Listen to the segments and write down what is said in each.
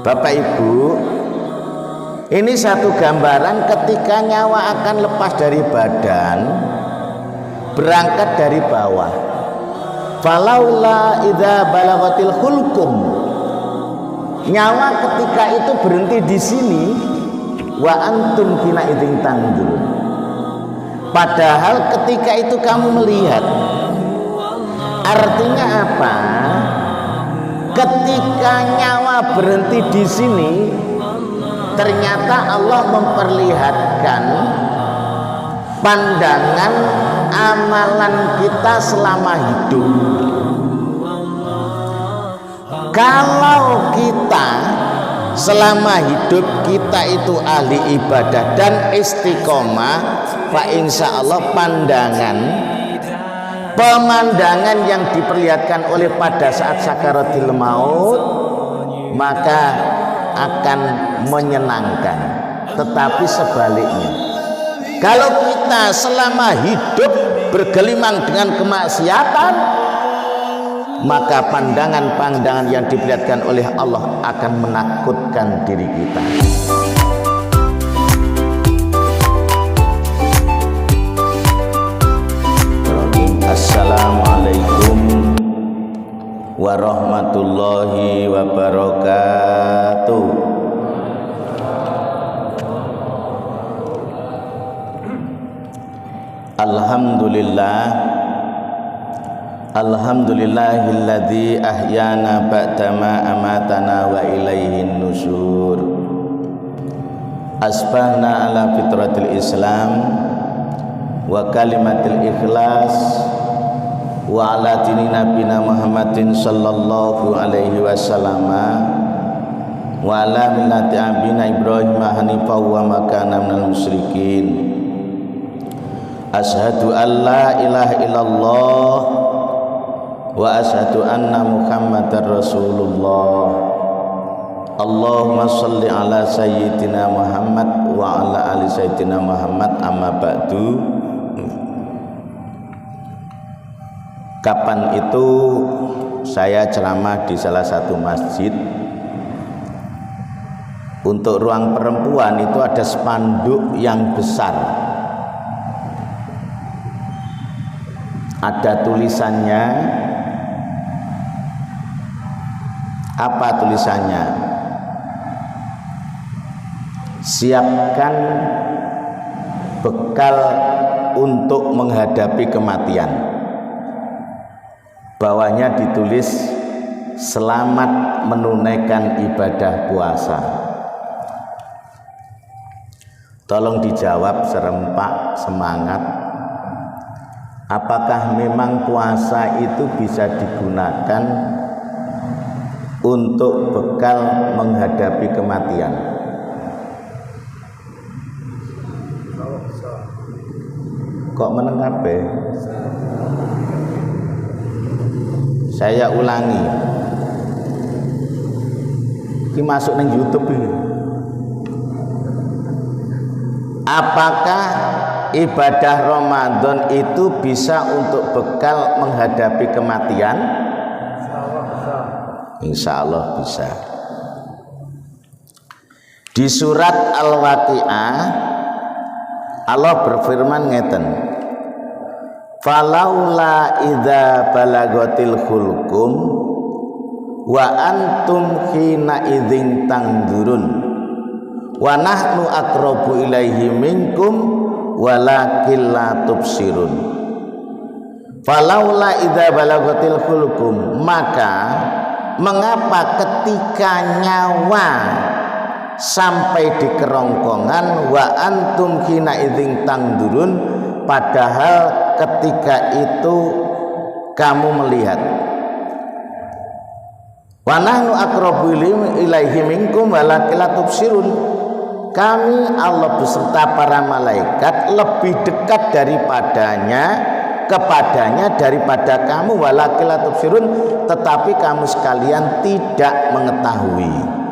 Bapak Ibu, ini satu gambaran ketika nyawa akan lepas dari badan, berangkat dari bawah. Falaula idza balagatil hulqum, nyawa ketika itu berhenti di sini, wa antum hina idzin tanzurun. Padahal ketika itu kamu melihat. Artinya apa? Ketika nyawa berhenti di sini, ternyata Allah memperlihatkan pandangan amalan kita selama hidup. Kalau kita selama hidup kita itu ahli ibadah dan istiqomah, fa insya Allah pemandangan yang diperlihatkan oleh pada saat sakaratul maut maka akan menyenangkan. Tetapi sebaliknya, kalau kita selama hidup bergelimang dengan kemaksiatan, maka pandangan-pandangan yang diperlihatkan oleh Allah akan menakutkan diri kita. Assalamualaikum warahmatullahi wabarakatuh. Alhamdulillahilladzi ahyana ba'dama amatana wa ilaihin nusyur. Asbahna ala fitratil Islam wa kalimatil ikhlas wa ala dini nabina Muhammadin sallallahu alaihi wasallam wa ala millati abina Ibrahim hanifah wa makana minal musyrikin. Asyhadu an la ilaha illallah wa asyhadu anna Muhammadar Rasulullah. Allahumma sholli ala sayyidina Muhammad wa ala ali sayyidina Muhammad, amma ba'du. Kapan itu saya ceramah di salah satu masjid. Untuk ruang perempuan itu ada spanduk yang besar, ada tulisannya. Apa tulisannya? Siapkan bekal untuk menghadapi kematian. Bawahnya ditulis selamat menunaikan ibadah puasa. Tolong dijawab serempak semangat. Apakah memang puasa itu bisa digunakan untuk bekal menghadapi kematian? Kok meneng kabeh? Saya ulangi. Ini masuk nang YouTube ini. Apakah ibadah Ramadan itu bisa untuk bekal menghadapi kematian? Insya Allah bisa. Di surat Al-Waqi'ah Allah berfirman ngeten, falaula idza balagatil hulqum wa antum hina idzin tanzurun wa nahnu aqrabu ilaihi minkum walakin la tubsirun. Falaula idza balagatil hulqum, maka mengapa ketika nyawa sampai di kerongkongan, wa antum hina idzin tanzurun, padahal ketika itu kamu melihat. Wa nahnu aqrabu ilaihi minkum walakin la tubsirun. Kami Allah beserta para malaikat lebih dekat kepadanya daripada kamu, walakin la tubsirun, tetapi kamu sekalian tidak mengetahui.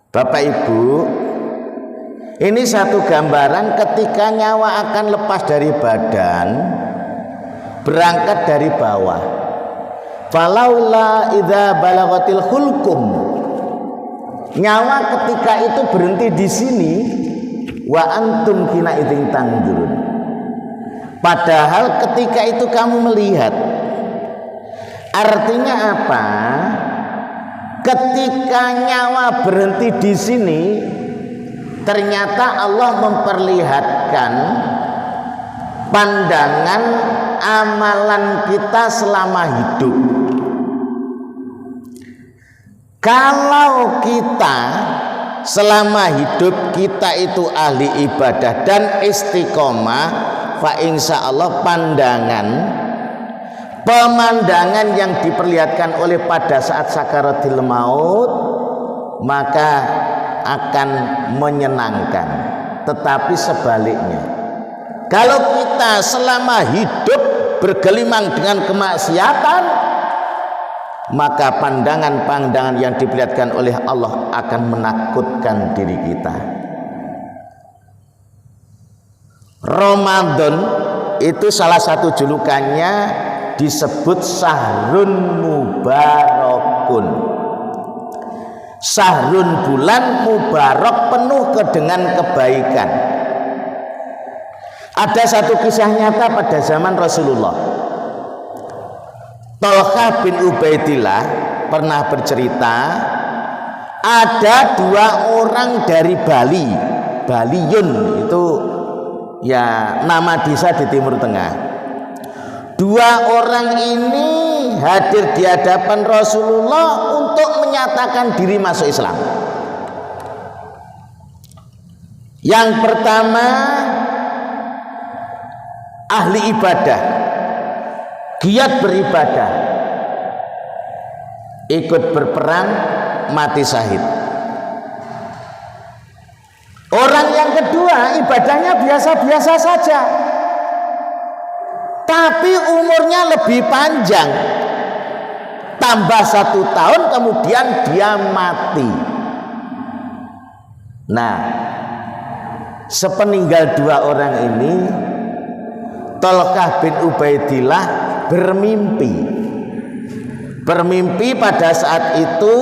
Bapak Ibu, ini satu gambaran ketika nyawa akan lepas dari badan, berangkat dari bawah. Falaula idza balagatil hulkum, nyawa ketika itu berhenti di sini, wa antum kina idzin tanzurun, padahal ketika itu kamu melihat. Artinya apa? Ketika nyawa berhenti di sini, ternyata Allah memperlihatkan pandangan amalan kita selama hidup. Kalau kita selama hidup kita itu ahli ibadah dan istiqomah, fa insya Allah pemandangan yang diperlihatkan oleh pada saat sakaratil maut maka akan menyenangkan. Tetapi sebaliknya, kalau kita selama hidup bergelimang dengan kemaksiatan, maka pandangan-pandangan yang diperlihatkan oleh Allah akan menakutkan diri kita. Ramadan itu salah satu julukannya disebut Syahrun Mubarakun. Syahrun, bulan mubarak, penuh dengan kebaikan. Ada satu kisah nyata pada zaman Rasulullah. Tolkah bin Ubaidillah pernah bercerita, ada 2 orang dari Bali. Baliyun itu ya nama desa di Timur Tengah. 2 orang ini hadir di hadapan Rasulullah untuk menyatakan diri masuk Islam. Yang pertama ahli ibadah, giat beribadah, ikut berperang, mati syahid. Orang yang kedua ibadahnya biasa-biasa saja, tapi umurnya lebih panjang, tambah 1 tahun kemudian dia mati. Nah, sepeninggal 2 orang ini, Tolkah bin Ubaidillah bermimpi pada saat itu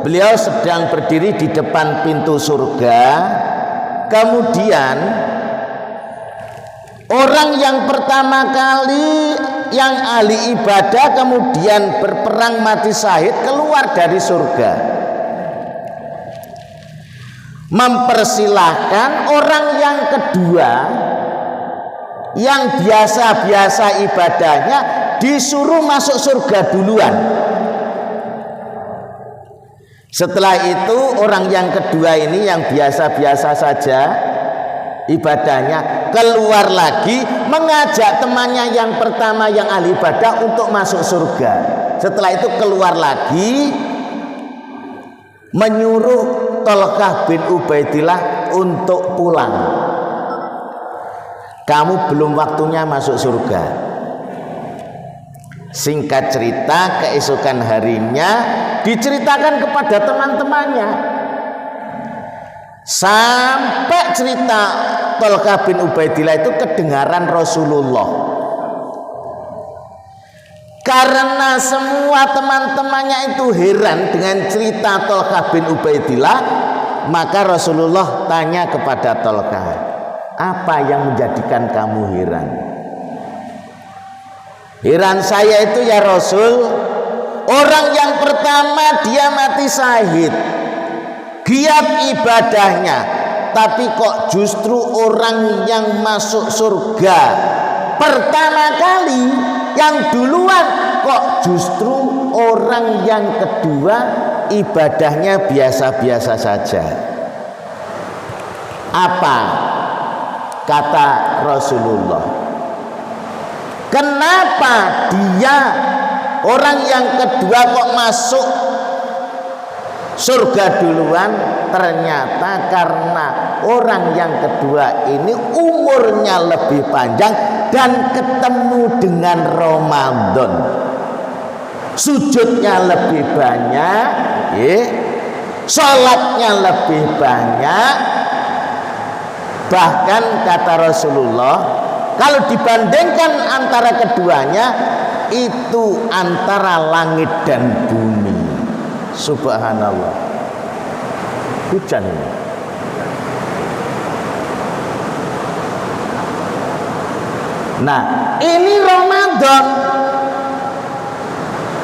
beliau sedang berdiri di depan pintu surga. Kemudian orang yang pertama kali yang ahli ibadah kemudian berperang mati syahid keluar dari surga, mempersilahkan orang yang kedua yang biasa-biasa ibadahnya disuruh masuk surga duluan. Setelah itu orang yang kedua ini yang biasa-biasa saja ibadahnya keluar lagi mengajak temannya yang pertama yang ahli ibadah untuk masuk surga. Setelah itu keluar lagi menyuruh Tolkah bin Ubaidillah untuk pulang. Kamu belum waktunya masuk surga. Singkat cerita, keesokan harinya diceritakan kepada teman-temannya. Sampai cerita Tolkah bin Ubaidillah itu kedengaran Rasulullah. Karena semua teman-temannya itu heran dengan cerita Tolkah bin Ubaidillah, maka Rasulullah tanya kepada Tolkah, apa yang menjadikan kamu heran? Heran saya itu ya Rasul, orang yang pertama dia mati syahid, giat ibadahnya, tapi kok justru orang yang masuk surga pertama kali yang duluan kok justru orang yang kedua ibadahnya biasa-biasa saja. Apa kata Rasulullah? Kenapa dia orang yang kedua kok masuk surga duluan? Ternyata karena orang yang kedua ini umurnya lebih panjang dan ketemu dengan Ramadan, sujudnya lebih banyak, sholatnya lebih banyak. Bahkan kata Rasulullah, kalau dibandingkan antara keduanya, itu antara langit dan bumi. Subhanallah. Hujan ini. Nah, ini Ramadan.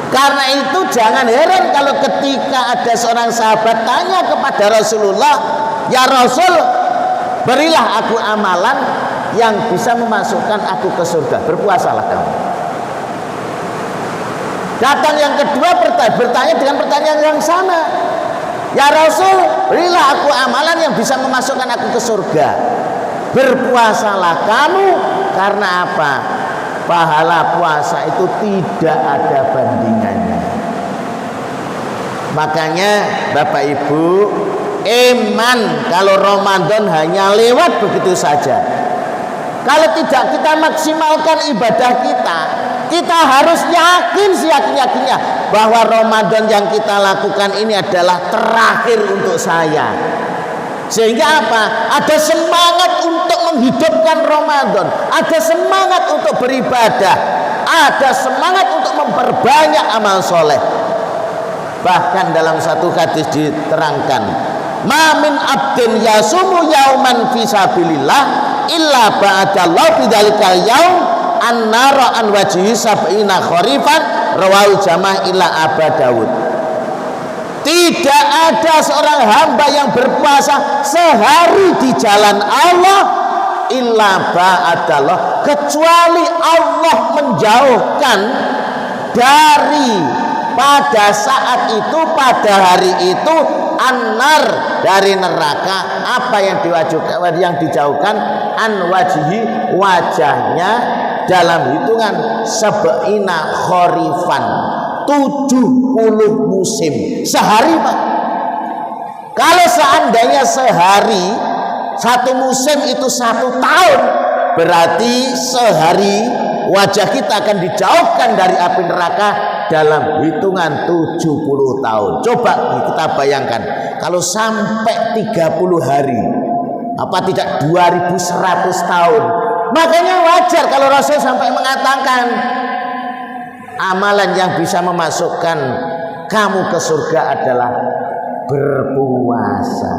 Karena itu jangan heran kalau ketika ada seorang sahabat tanya kepada Rasulullah, "Ya Rasul, berilah aku amalan yang bisa memasukkan aku ke surga." Berpuasalah kamu. Datang yang kedua bertanya dengan pertanyaan yang sama. "Ya Rasul, berilah aku amalan yang bisa memasukkan aku ke surga." Berpuasalah kamu. Karena apa? Pahala puasa itu tidak ada bandingannya. Makanya Bapak Ibu, iman kalau Ramadan hanya lewat begitu saja. Kalau tidak kita maksimalkan ibadah kita harus yakin seyakin-yakinnya bahwa Ramadan yang kita lakukan ini adalah terakhir untuk saya. Sehingga apa? Ada semangat untuk menghidupkan Ramadan, ada semangat untuk beribadah, ada semangat untuk memperbanyak amal soleh. Bahkan dalam satu hadis diterangkan, "Ma min abdin yasumu yauman fisabilillah illa ba'adallahu bidzalikal yaum an-nara an wajhi sab'ina kharifan." Rawahu jamaah ila Abu Dawud. Tidak ada seorang hamba yang berpuasa sehari di jalan Allah illa ba'adallah, kecuali Allah menjauhkan dari pada saat itu, pada hari itu, an-nar, dari neraka. Apa yang diwajibkan, yang dijauhkan? An wajhi, wajahnya, dalam hitungan sab'ina kharifan, 70 musim. Sehari Pak. Kalau seandainya sehari, satu musim itu 1 tahun, berarti sehari wajah kita akan dijauhkan dari api neraka dalam hitungan 70 tahun. Coba kita bayangkan, kalau sampai 30 hari, apa tidak 2100 tahun. Makanya wajar kalau Rasul sampai mengatakan amalan yang bisa memasukkan kamu ke surga adalah berpuasa.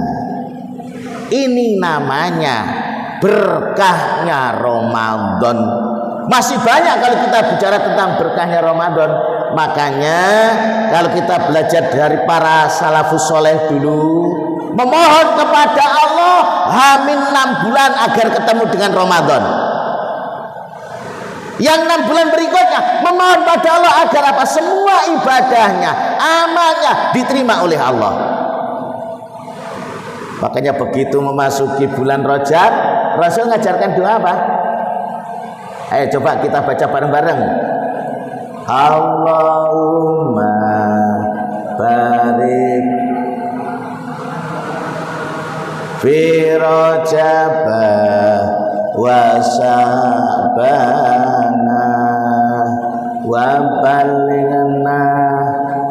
Ini namanya berkahnya Ramadan. Masih banyak kalau kita bicara tentang berkahnya Ramadan. Makanya kalau kita belajar dari para salafus soleh dulu, memohon kepada Allah hamin 6 bulan agar ketemu dengan Ramadan. Yang 6 bulan berikutnya memohon pada Allah agar apa? Semua ibadahnya, amalnya diterima oleh Allah. Makanya begitu memasuki bulan Rajab, Rasul ngajarkan doa apa? Ayo coba kita baca bareng-bareng. Allahumma barik fi Rajab wa Sya'bana wa ballighna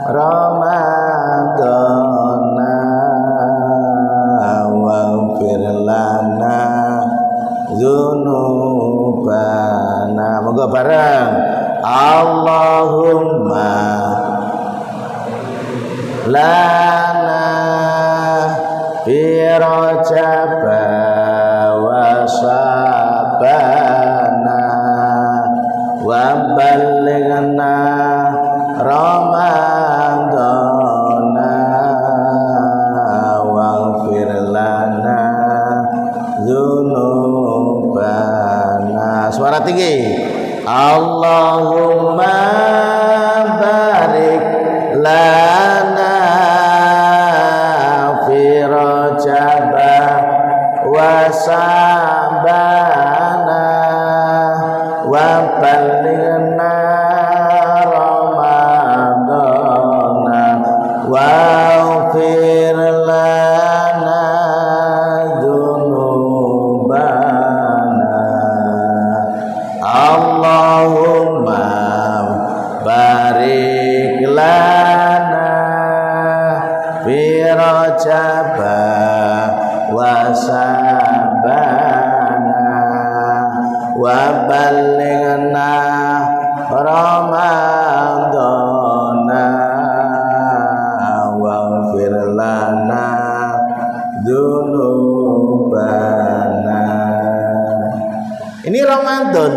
Ramadana wa fir lana dzunubana. Moga bareng. Allahumma lana fi Rajab wa Sya'bana wa ballighna Ramadana waghfir lana dzunubana. Suara tinggi. Allahumma barik lana fi Rajab wa Sya'bana wa ballighna Ramadana waghfir lana dzunubana. Allahumma Ramadan.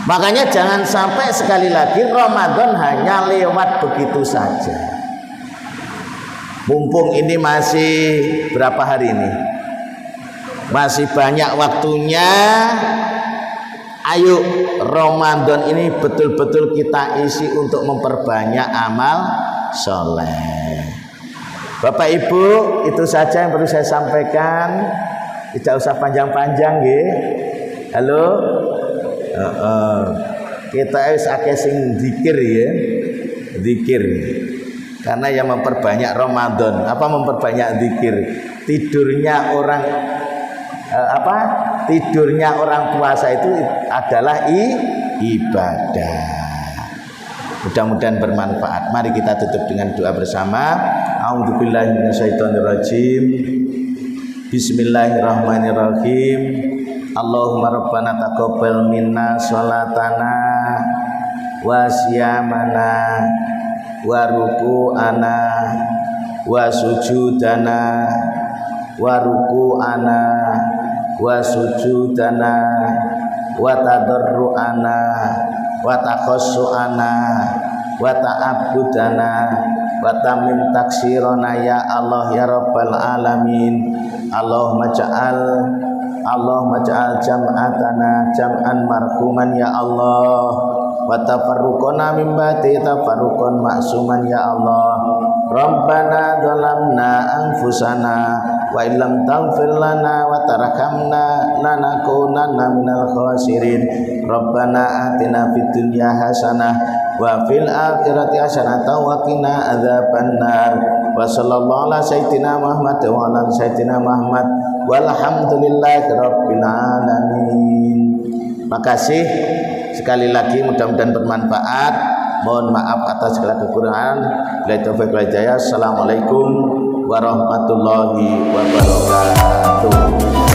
Makanya jangan sampai sekali lagi Ramadan hanya lewat begitu saja. Mumpung ini masih berapa hari ini? Masih banyak waktunya. Ayo Ramadan ini betul-betul kita isi untuk memperbanyak amal soleh. Bapak Ibu, itu saja yang perlu saya sampaikan. Tidak usah panjang-panjang nggih. Halo. Kita harus akeh sing zikir ya. Zikir. Karena yang memperbanyak Ramadan, apa memperbanyak zikir? Tidurnya orang tidurnya orang puasa itu adalah ibadah. Mudah-mudahan bermanfaat. Mari kita tutup dengan doa bersama. A'udzubillahi minasyaitonirrajim. Bismillahirrahmanirrahim. Allahumma rabbana taqabbal minna sholatana wa siyamana wa ruku'ana wa sujudana wa ruku'ana wa sujudana wa tadarru'ana wa takhassu'ana wa ta'abbudana wa tamim taksirona ya Allah ya Rabbal alamin. Allahumma ja'al jam'atana jam'an marhuman ya Allah, wa tafarruqana min ba'di tafarruqan ma'suman ya Allah. Rabbana dhalamna anfusana wa illam taghfir lana wa tarhamna lanakunanna minal khasirin. Rabbana atina fid dunya hasanah wa fil akhirati hasanah wa qina adzabannar. Wa sallallahu ala sayyidina Muhammad wa ala sayyidina Muhammad walhamdulillahi rabbil alamin. Makasih sekali lagi, mudah-mudahan bermanfaat. Mohon maaf atas segala kekurangan. Billahi taufiq wal hidayah. Assalamualaikum warahmatullahi wabarakatuh.